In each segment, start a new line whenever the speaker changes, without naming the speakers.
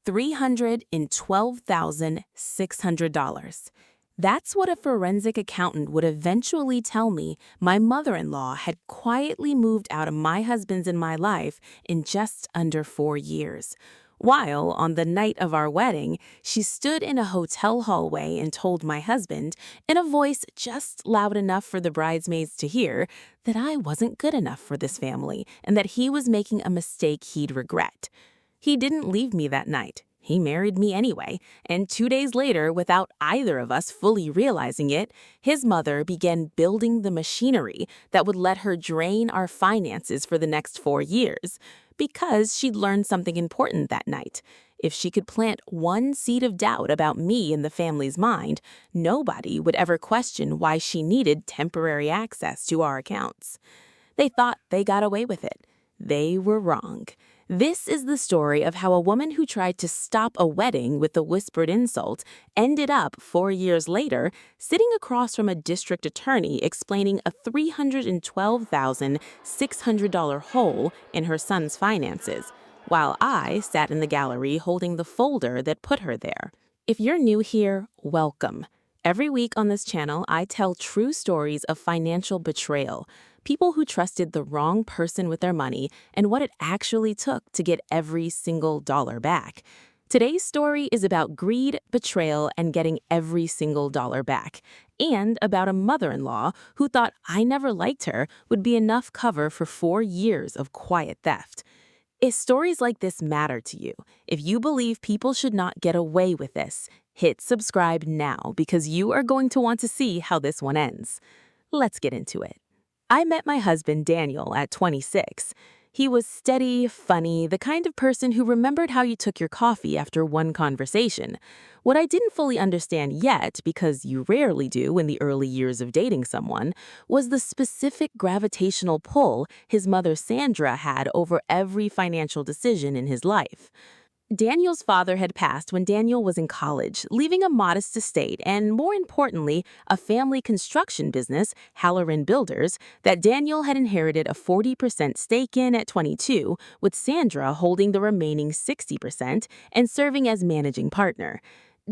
$312,600. That's what a forensic accountant would eventually tell me my mother-in-law had quietly moved out of my husband's and my life in just under 4 years. While, on the night of our wedding, she stood in a hotel hallway and told my husband, in a voice just loud enough for the bridesmaids to hear, that I wasn't good enough for this family and that he was making a mistake he'd regret. He didn't leave me that night. He married me anyway, and 2 days later, without either of us fully realizing it, his mother began building the machinery that would let her drain our finances for the next 4 years, because she'd learned something important that night. If she could plant one seed of doubt about me in the family's mind, nobody would ever question why she needed temporary access to our accounts. They thought they got away with it. They were wrong. This is the story of how a woman who tried to stop a wedding with a whispered insult ended up 4 years later sitting across from a district attorney explaining a $312,600 hole in her son's finances, while I sat in the gallery holding the folder that put her there. If you're new here, welcome. Every week on this channel, I tell true stories of financial betrayal, people who trusted the wrong person with their money, and what it actually took to get every single dollar back. Today's story is about greed, betrayal, and getting every single dollar back, and about a mother-in-law who thought I never liked her would be enough cover for 4 years of quiet theft. If stories like this matter to you, if you believe people should not get away with this, hit subscribe now because you are going to want to see how this one ends. Let's get into it. I met my husband, Daniel, at 26. He was steady, funny, the kind of person who remembered how you took your coffee after one conversation. What I didn't fully understand yet, because you rarely do in the early years of dating someone, was the specific gravitational pull his mother Sandra had over every financial decision in his life. Daniel's father had passed when Daniel was in college, leaving a modest estate and, more importantly, a family construction business, Halloran Builders, that Daniel had inherited a 40% stake in at 22, with Sandra holding the remaining 60% and serving as managing partner.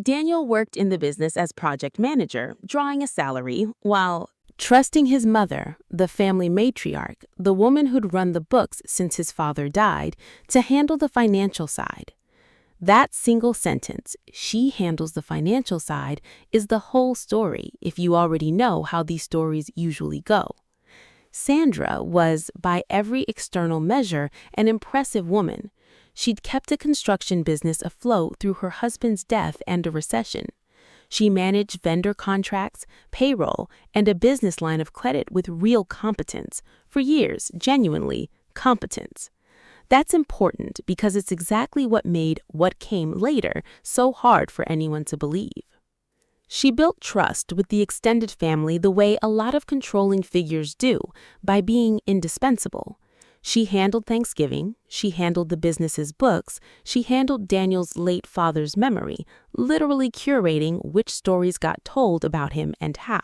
Daniel worked in the business as project manager, drawing a salary, while trusting his mother, the family matriarch, the woman who'd run the books since his father died, to handle the financial side. That single sentence, "she handles the financial side," is the whole story if you already know how these stories usually go. Sandra was, by every external measure, an impressive woman. She'd kept a construction business afloat through her husband's death and a recession. She managed vendor contracts, payroll, and a business line of credit with real competence. For years, genuinely, competence. That's important because it's exactly what made what came later so hard for anyone to believe. She built trust with the extended family the way a lot of controlling figures do, by being indispensable. She handled Thanksgiving, she handled the business's books, she handled Daniel's late father's memory, literally curating which stories got told about him and how.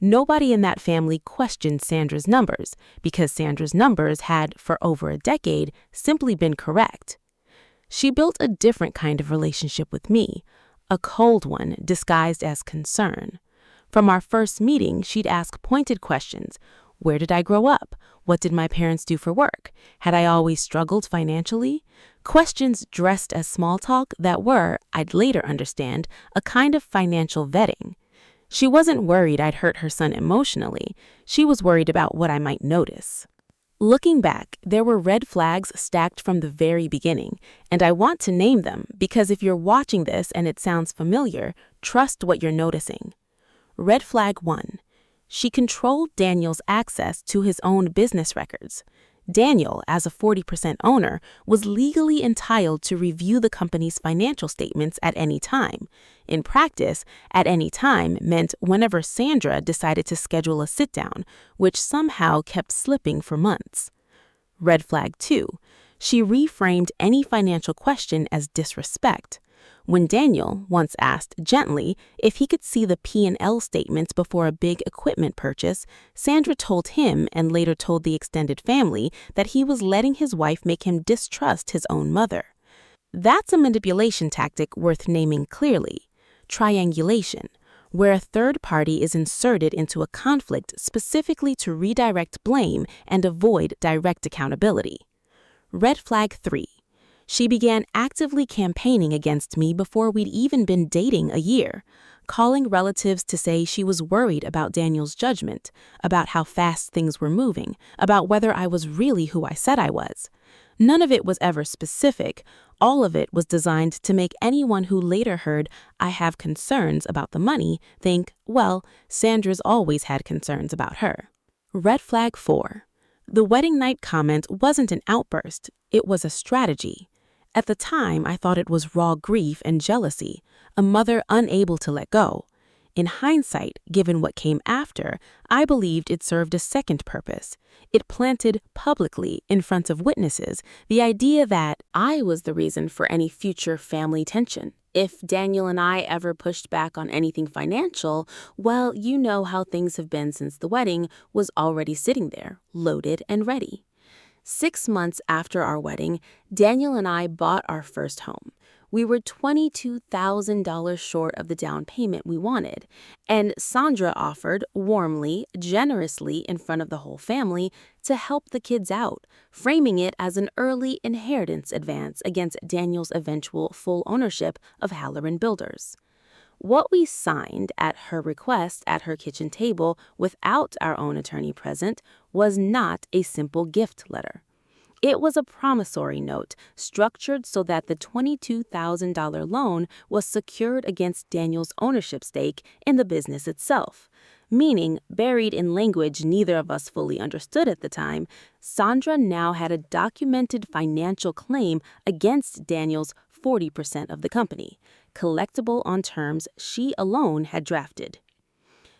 Nobody in that family questioned Sandra's numbers, because Sandra's numbers had, for over a decade, simply been correct. She built a different kind of relationship with me, a cold one disguised as concern. From our first meeting, she'd ask pointed questions. Where did I grow up? What did my parents do for work? Had I always struggled financially? Questions dressed as small talk that were, I'd later understand, a kind of financial vetting. She wasn't worried I'd hurt her son emotionally. She was worried about what I might notice. Looking back, there were red flags stacked from the very beginning, and I want to name them because if you're watching this and it sounds familiar, trust what you're noticing. Red flag 1. She controlled Daniel's access to his own business records. Daniel, as a 40% owner, was legally entitled to review the company's financial statements at any time. In practice, at any time meant whenever Sandra decided to schedule a sit-down, which somehow kept slipping for months. Red flag 2. She reframed any financial question as disrespect. When Daniel once asked gently if he could see the P&L statements before a big equipment purchase, Sandra told him and later told the extended family that he was letting his wife make him distrust his own mother. That's a manipulation tactic worth naming clearly. Triangulation, where a third party is inserted into a conflict specifically to redirect blame and avoid direct accountability. Red flag 3. She began actively campaigning against me before we'd even been dating a year, calling relatives to say she was worried about Daniel's judgment, about how fast things were moving, about whether I was really who I said I was. None of it was ever specific. All of it was designed to make anyone who later heard, "I have concerns about the money," think, well, Sandra's always had concerns about her. Red flag 4. The wedding night comment wasn't an outburst, it was a strategy. At the time, I thought it was raw grief and jealousy, a mother unable to let go. In hindsight, given what came after, I believed it served a second purpose. It planted publicly, in front of witnesses, the idea that I was the reason for any future family tension. If Daniel and I ever pushed back on anything financial, well, you know how things have been since the wedding was already sitting there, loaded and ready. 6 months after our wedding, Daniel and I bought our first home. We were $22,000 short of the down payment we wanted, and Sandra offered warmly, generously in front of the whole family to help the kids out, framing it as an early inheritance advance against Daniel's eventual full ownership of Halloran Builders. What we signed at her request at her kitchen table without our own attorney present was not a simple gift letter. It was a promissory note structured so that the $22,000 loan was secured against Daniel's ownership stake in the business itself. Meaning, buried in language neither of us fully understood at the time, Sandra now had a documented financial claim against Daniel's 40% of the company, collectible on terms she alone had drafted.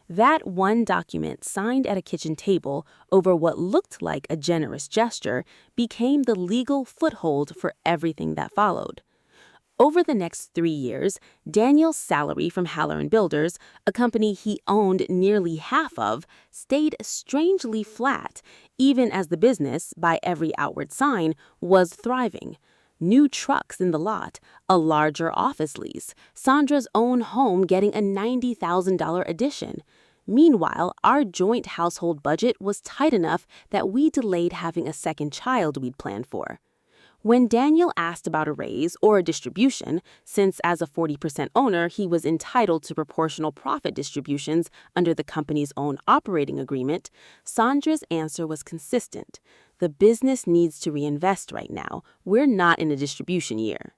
That one document signed at a kitchen table over what looked like a generous gesture became the legal foothold for everything that followed. Over the next 3 years, Daniel's salary from Halloran Builders, a company he owned nearly half of, stayed strangely flat, even as the business, by every outward sign, was thriving. New trucks in the lot, a larger office lease, Sandra's own home getting a $90,000 addition. Meanwhile, our joint household budget was tight enough that we delayed having a second child we'd planned for. When Daniel asked about a raise or a distribution, since as a 40% owner he was entitled to proportional profit distributions under the company's own operating agreement, Sandra's answer was consistent. The business needs to reinvest right now. We're not in a distribution year.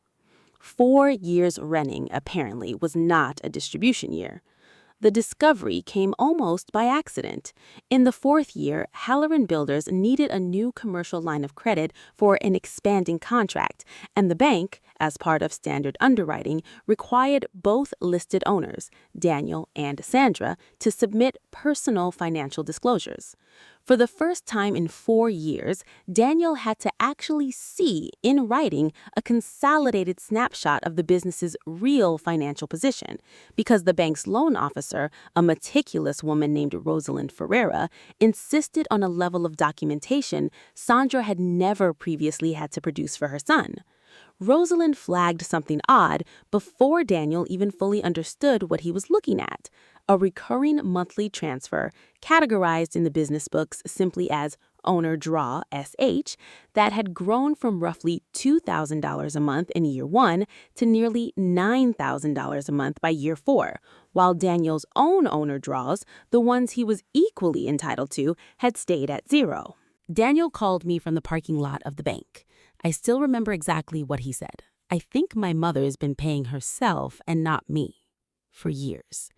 4 years running, apparently, was not a distribution year. The discovery came almost by accident. In the 4th year, Halloran Builders needed a new commercial line of credit for an expanding contract, and the bank, as part of standard underwriting, required both listed owners, Daniel and Sandra, to submit personal financial disclosures. For the first time in 4 years, Daniel had to actually see, in writing, a consolidated snapshot of the business's real financial position, because the bank's loan officer, a meticulous woman named Rosalind Ferreira, insisted on a level of documentation Sandra had never previously had to produce for her son. Rosalind flagged something odd before Daniel even fully understood what he was looking at: a recurring monthly transfer, categorized in the business books simply as owner draw SH, that had grown from roughly $2,000 a month in year 1 to nearly $9,000 a month by year 4, while Daniel's own owner draws, the ones he was equally entitled to, had stayed at 0. Daniel called me from the parking lot of the bank. I still remember exactly what he said. "I think my mother's been paying herself and not me," for years.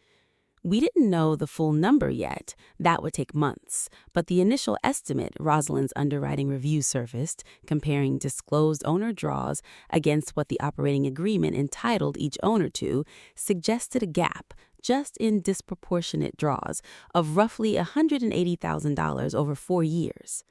We didn't know the full number yet. That would take months. But the initial estimate Rosalind's underwriting review surfaced, comparing disclosed owner draws against what the operating agreement entitled each owner to, suggested a gap, just in disproportionate draws, of roughly $180,000 over 4 years.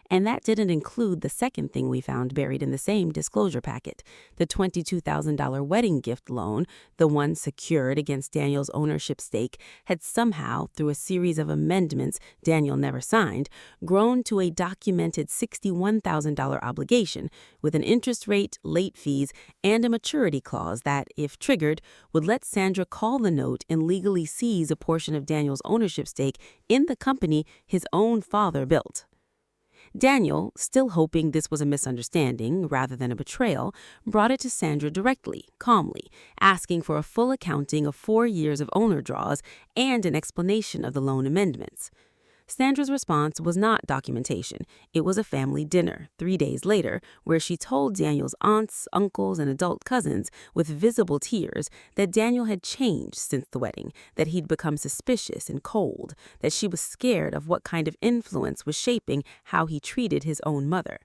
And that didn't include the second thing we found buried in the same disclosure packet, the $22,000 wedding gift loan, the one secured against Daniel's ownership stake, had somehow, through a series of amendments Daniel never signed, grown to a documented $61,000 obligation with an interest rate, late fees, and a maturity clause that, if triggered, would let Sandra call the note and legally seize a portion of Daniel's ownership stake in the company his own father built. Daniel, still hoping this was a misunderstanding rather than a betrayal, brought it to Sandra directly, calmly, asking for a full accounting of 4 years of owner draws and an explanation of the loan amendments. Sandra's response was not documentation. It was a family dinner 3 days later where she told Daniel's aunts, uncles, and adult cousins with visible tears that Daniel had changed since the wedding, that he'd become suspicious and cold, that she was scared of what kind of influence was shaping how he treated his own mother.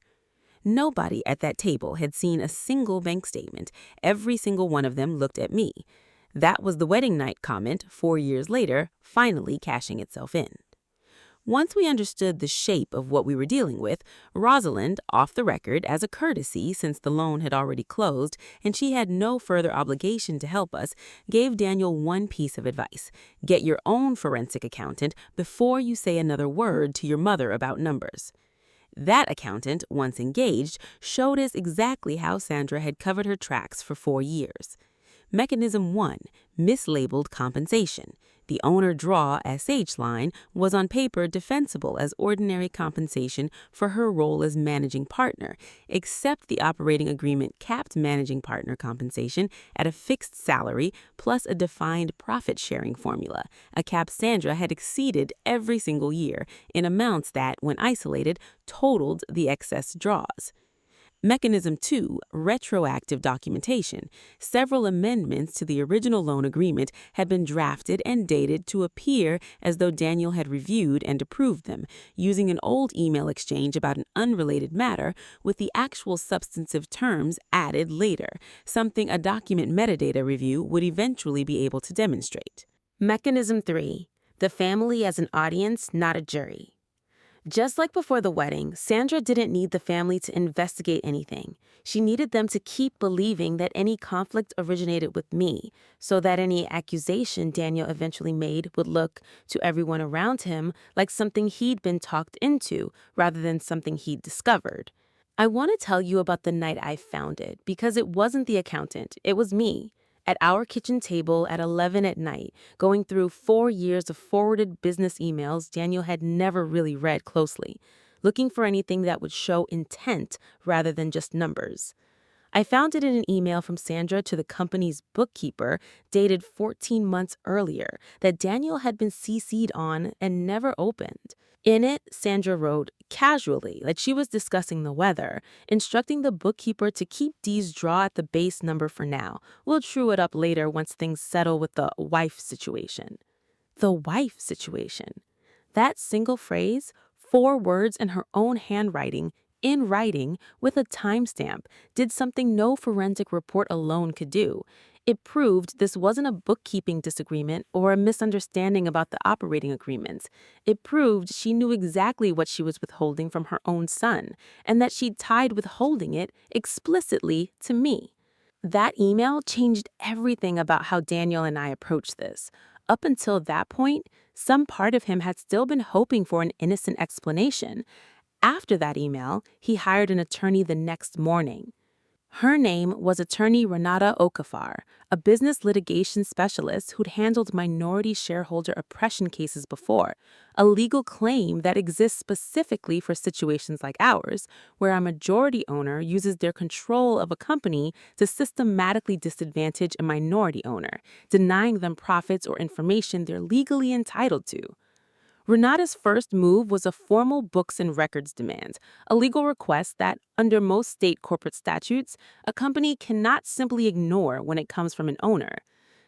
Nobody at that table had seen a single bank statement. Every single one of them looked at me. That was the wedding night comment 4 years later, finally cashing itself in. Once we understood the shape of what we were dealing with, Rosalind, off the record as a courtesy since the loan had already closed and she had no further obligation to help us, gave Daniel one piece of advice. Get your own forensic accountant before you say another word to your mother about numbers. That accountant, once engaged, showed us exactly how Sandra had covered her tracks for 4 years. Mechanism 1, mislabeled compensation. The owner draw SH line was on paper defensible as ordinary compensation for her role as managing partner, except the operating agreement capped managing partner compensation at a fixed salary plus a defined profit-sharing formula, a cap Sandra had exceeded every single year in amounts that, when isolated, totaled the excess draws. Mechanism 2, retroactive documentation. Several amendments to the original loan agreement had been drafted and dated to appear as though Daniel had reviewed and approved them, using an old email exchange about an unrelated matter with the actual substantive terms added later, something a document metadata review would eventually be able to demonstrate. Mechanism 3, the family as an audience, not a jury. Just like before the wedding, Sandra didn't need the family to investigate anything. She needed them to keep believing that any conflict originated with me, so that any accusation Daniel eventually made would look, to everyone around him, like something he'd been talked into, rather than something he'd discovered. I want to tell you about the night I found it, because it wasn't the accountant, it was me. At our kitchen table at 11 at night, going through 4 years of forwarded business emails Daniel had never really read closely, looking for anything that would show intent rather than just numbers. I found it in an email from Sandra to the company's bookkeeper dated 14 months earlier that Daniel had been CC'd on and never opened. In it, Sandra wrote, casually, like she was discussing the weather, instructing the bookkeeper to keep Dee's draw at the base number for now. We'll true it up later once things settle with the wife situation. The wife situation. That single phrase, 4 words in her own handwriting, in writing, with a timestamp, did something no forensic report alone could do. It proved this wasn't a bookkeeping disagreement or a misunderstanding about the operating agreements. It proved she knew exactly what she was withholding from her own son, and that she'd tied withholding it explicitly to me. That email changed everything about how Daniel and I approached this. Up until that point, some part of him had still been hoping for an innocent explanation. After that email, he hired an attorney the next morning. Her name was attorney Renata Okafar, a business litigation specialist who'd handled minority shareholder oppression cases before, a legal claim that exists specifically for situations like ours, where a majority owner uses their control of a company to systematically disadvantage a minority owner, denying them profits or information they're legally entitled to. Renata's first move was a formal books and records demand, a legal request that, under most state corporate statutes, a company cannot simply ignore when it comes from an owner.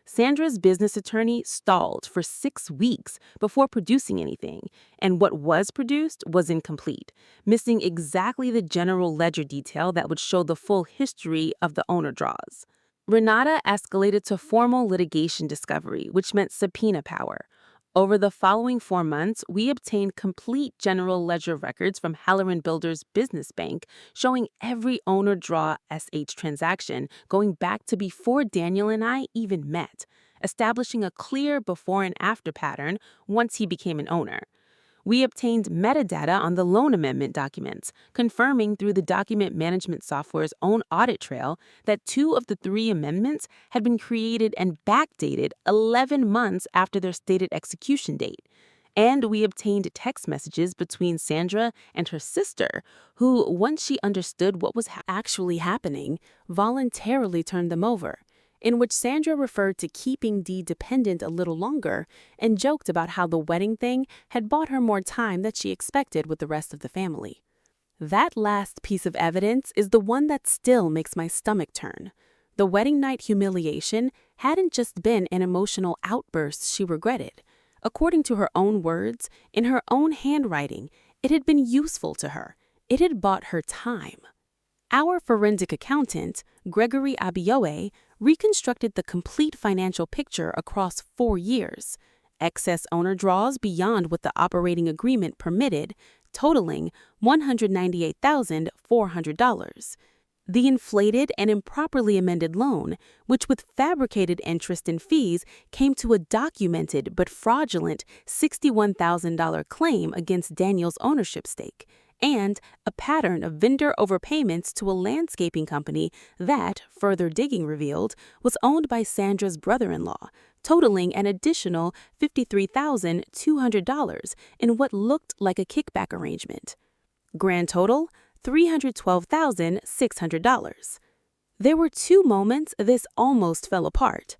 Sandra's business attorney stalled for 6 weeks before producing anything, and what was produced was incomplete, missing exactly the general ledger detail that would show the full history of the owner draws. Renata escalated to formal litigation discovery, which meant subpoena power. Over the following 4 months, we obtained complete general ledger records from Halloran Builders Business Bank showing every owner draw SH transaction going back to before Daniel and I even met, establishing a clear before and after pattern once he became an owner. We obtained metadata on the loan amendment documents, confirming through the document management software's own audit trail that 2 of the 3 amendments had been created and backdated 11 months after their stated execution date. And we obtained text messages between Sandra and her sister, who, once she understood what was actually happening, voluntarily turned them over, in which Sandra referred to keeping Dee dependent a little longer and joked about how the wedding thing had bought her more time than she expected with the rest of the family. That last piece of evidence is the one that still makes my stomach turn. The wedding night humiliation hadn't just been an emotional outburst she regretted. According to her own words, in her own handwriting, it had been useful to her. It had bought her time. Our forensic accountant, Gregory Abioe, reconstructed the complete financial picture across 4 years. Excess owner draws beyond what the operating agreement permitted, totaling $198,400. The inflated and improperly amended loan, which with fabricated interest and fees came to a documented but fraudulent $61,000 claim against Daniel's ownership stake, and a pattern of vendor overpayments to a landscaping company that, further digging revealed, was owned by Sandra's brother-in-law, totaling an additional $53,200 in what looked like a kickback arrangement. Grand total, $312,600. There were 2 moments this almost fell apart.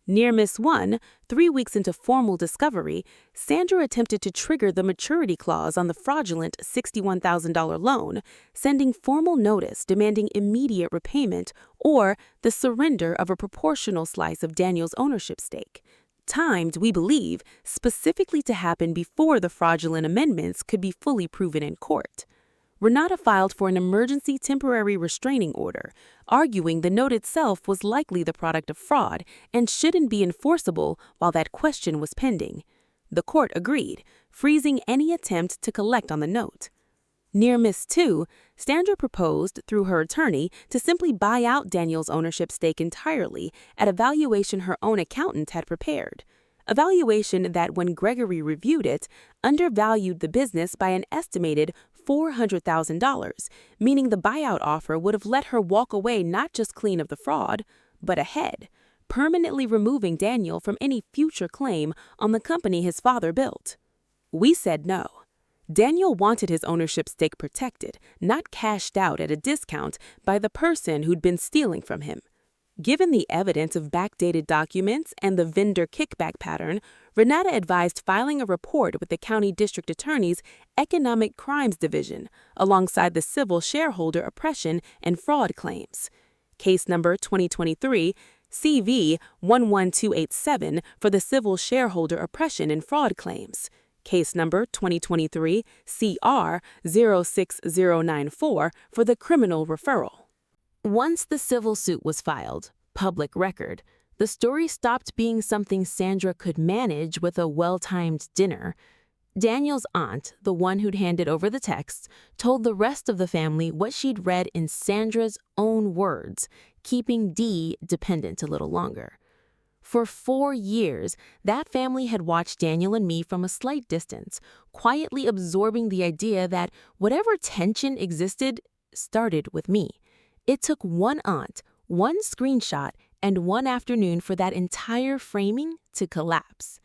Near miss 1, 3 weeks into formal discovery, Sandra attempted to trigger the maturity clause on the fraudulent $61,000 loan, sending formal notice demanding immediate repayment or the surrender of a proportional slice of Daniel's ownership stake, timed, we believe, specifically to happen before the fraudulent amendments could be fully proven in court. Renata filed for an emergency temporary restraining order, arguing the note itself was likely the product of fraud and shouldn't be enforceable while that question was pending. The court agreed, freezing any attempt to collect on the note. Near miss 2, Sandra proposed, through her attorney, to simply buy out Daniel's ownership stake entirely at a valuation her own accountant had prepared. A valuation that, when Gregory reviewed it, undervalued the business by an estimated $400,000, meaning the buyout offer would have let her walk away not just clean of the fraud, but ahead, permanently removing Daniel from any future claim on the company his father built. We said no. Daniel wanted his ownership stake protected, not cashed out at a discount by the person who'd been stealing from him. Given the evidence of backdated documents and the vendor kickback pattern, Renata advised filing a report with the County District Attorney's Economic Crimes Division, alongside the civil shareholder oppression and fraud claims. Case number 2023 CV 11287 for the civil shareholder oppression and fraud claims. Case number 2023 CR 06094 for the criminal referral. Once the civil suit was filed, public record, the story stopped being something Sandra could manage with a well-timed dinner. Daniel's aunt, the one who'd handed over the texts, told the rest of the family what she'd read in Sandra's own words, keeping Dee dependent a little longer. For 4 years, that family had watched Daniel and me from a slight distance, quietly absorbing the idea that whatever tension existed started with me. It took one aunt, one screenshot, and one afternoon for that entire framing to collapse.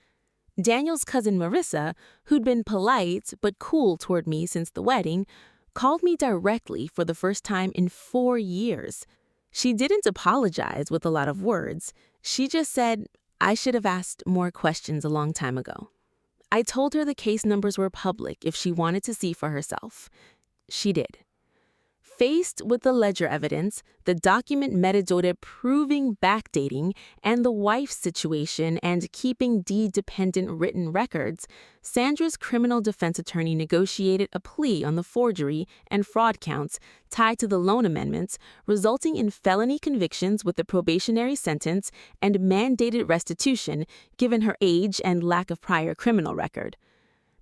Daniel's cousin Marissa, who'd been polite but cool toward me since the wedding, called me directly for the first time in 4 years. She didn't apologize with a lot of words. She just said, I should have asked more questions a long time ago. I told her the case numbers were public if she wanted to see for herself. She did. Faced with the ledger evidence, the document metadata proving backdating, and the wife's situation and keeping deed-dependent written records, Sandra's criminal defense attorney negotiated a plea on the forgery and fraud counts tied to the loan amendments, resulting in felony convictions with a probationary sentence and mandated restitution given her age and lack of prior criminal record.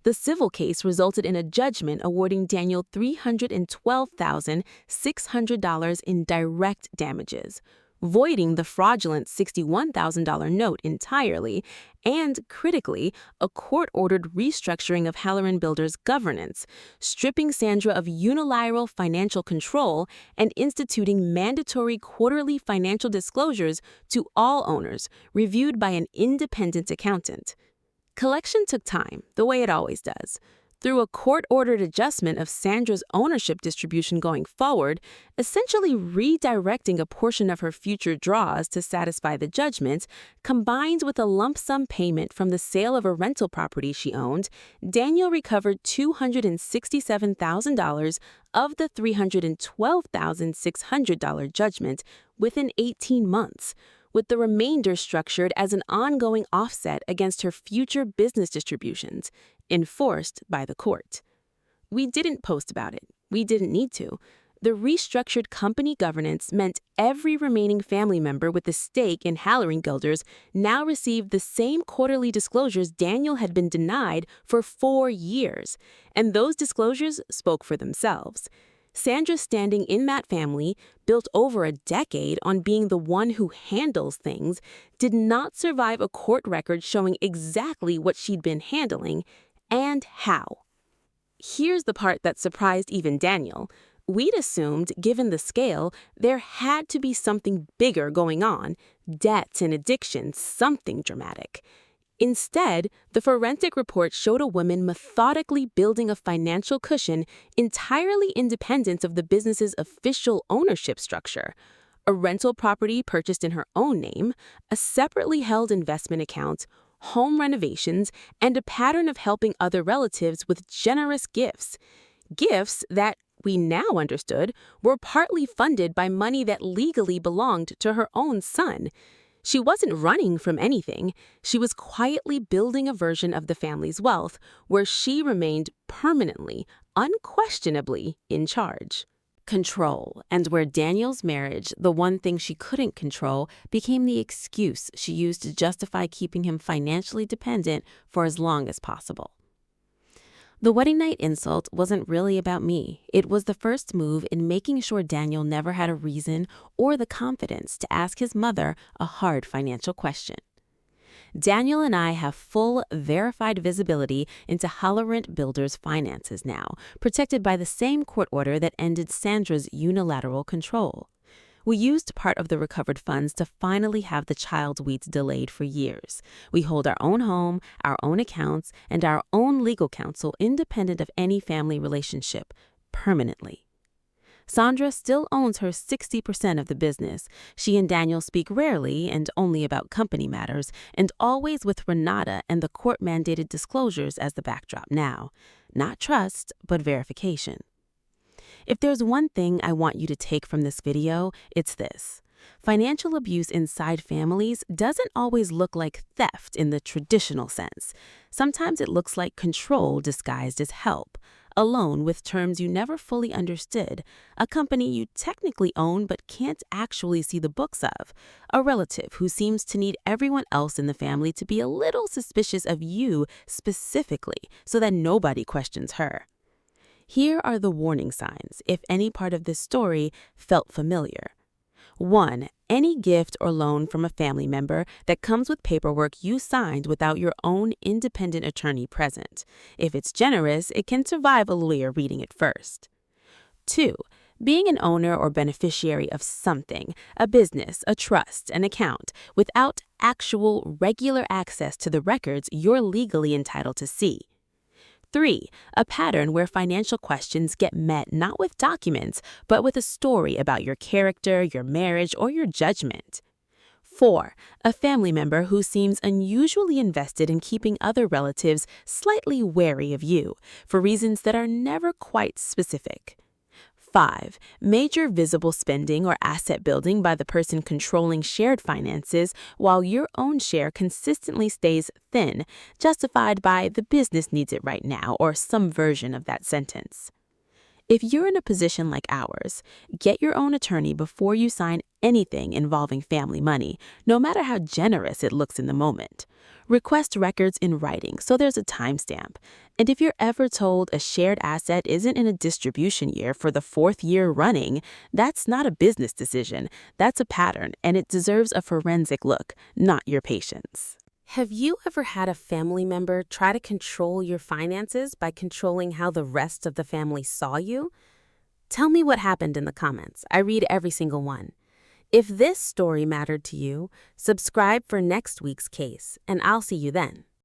The civil case resulted in a judgment awarding Daniel $312,600 in direct damages, voiding the fraudulent $61,000 note entirely, and, critically, a court-ordered restructuring of Halloran Builders' governance, stripping Sandra of unilateral financial control and instituting mandatory quarterly financial disclosures to all owners, reviewed by an independent accountant. Collection took time, the way it always does. Through a court-ordered adjustment of Sandra's ownership distribution going forward, essentially redirecting a portion of her future draws to satisfy the judgment, combined with a lump sum payment from the sale of a rental property she owned, Daniel recovered $267,000 of the $312,600 judgment within 18 months, with the remainder structured as an ongoing offset against her future business distributions, enforced by the court. We didn't post about it. We didn't need to. The restructured company governance meant every remaining family member with a stake in Halloran Builders now received the same quarterly disclosures Daniel had been denied for 4 years, and those disclosures spoke for themselves. Sandra's standing in that family, built over a decade on being the one who handles things, did not survive a court record showing exactly what she'd been handling and how. Here's the part that surprised even Daniel. We'd assumed, given the scale, there had to be something bigger going on, debts and addictions, something dramatic. Instead, the forensic report showed a woman methodically building a financial cushion entirely independent of the business's official ownership structure. A rental property purchased in her own name, a separately held investment account, home renovations, and a pattern of helping other relatives with generous gifts. Gifts that, we now understood, were partly funded by money that legally belonged to her own son. She wasn't running from anything. She was quietly building a version of the family's wealth where she remained permanently, unquestionably in charge. Control, and where Daniel's marriage, the one thing she couldn't control, became the excuse she used to justify keeping him financially dependent for as long as possible. The wedding night insult wasn't really about me. It was the first move in making sure Daniel never had a reason or the confidence to ask his mother a hard financial question. Daniel and I have full, verified visibility into Halloran Builders' finances now, protected by the same court order that ended Sandra's unilateral control. We used part of the recovered funds to finally have the child's weeds delayed for years. We hold our own home, our own accounts, and our own legal counsel independent of any family relationship, permanently. Sandra still owns her 60% of the business. She and Daniel speak rarely and only about company matters, and always with Renata and the court-mandated disclosures as the backdrop now. Not trust, but verification. If there's one thing I want you to take from this video, it's this. Financial abuse inside families doesn't always look like theft in the traditional sense. Sometimes it looks like control disguised as help, a loan with terms you never fully understood, a company you technically own but can't actually see the books of, a relative who seems to need everyone else in the family to be a little suspicious of you specifically so that nobody questions her. Here are the warning signs if any part of this story felt familiar. 1. Any gift or loan from a family member that comes with paperwork you signed without your own independent attorney present. If it's generous, it can survive a lawyer reading it first. 2. Being an owner or beneficiary of something, a business, a trust, an account, without actual regular access to the records you're legally entitled to see. 3. A pattern where financial questions get met not with documents, but with a story about your character, your marriage, or your judgment. 4. A family member who seems unusually invested in keeping other relatives slightly wary of you, for reasons that are never quite specific. 5. Major visible spending or asset building by the person controlling shared finances while your own share consistently stays thin, justified by the business needs it right now or some version of that sentence. If you're in a position like ours, get your own attorney before you sign anything involving family money, no matter how generous it looks in the moment. Request records in writing so there's a timestamp. And if you're ever told a shared asset isn't in a distribution year for the fourth year running, that's not a business decision. That's a pattern, and it deserves a forensic look, not your patience. Have you ever had a family member try to control your finances by controlling how the rest of the family saw you? Tell me what happened in the comments. I read every single one. If this story mattered to you, subscribe for next week's case, and I'll see you then.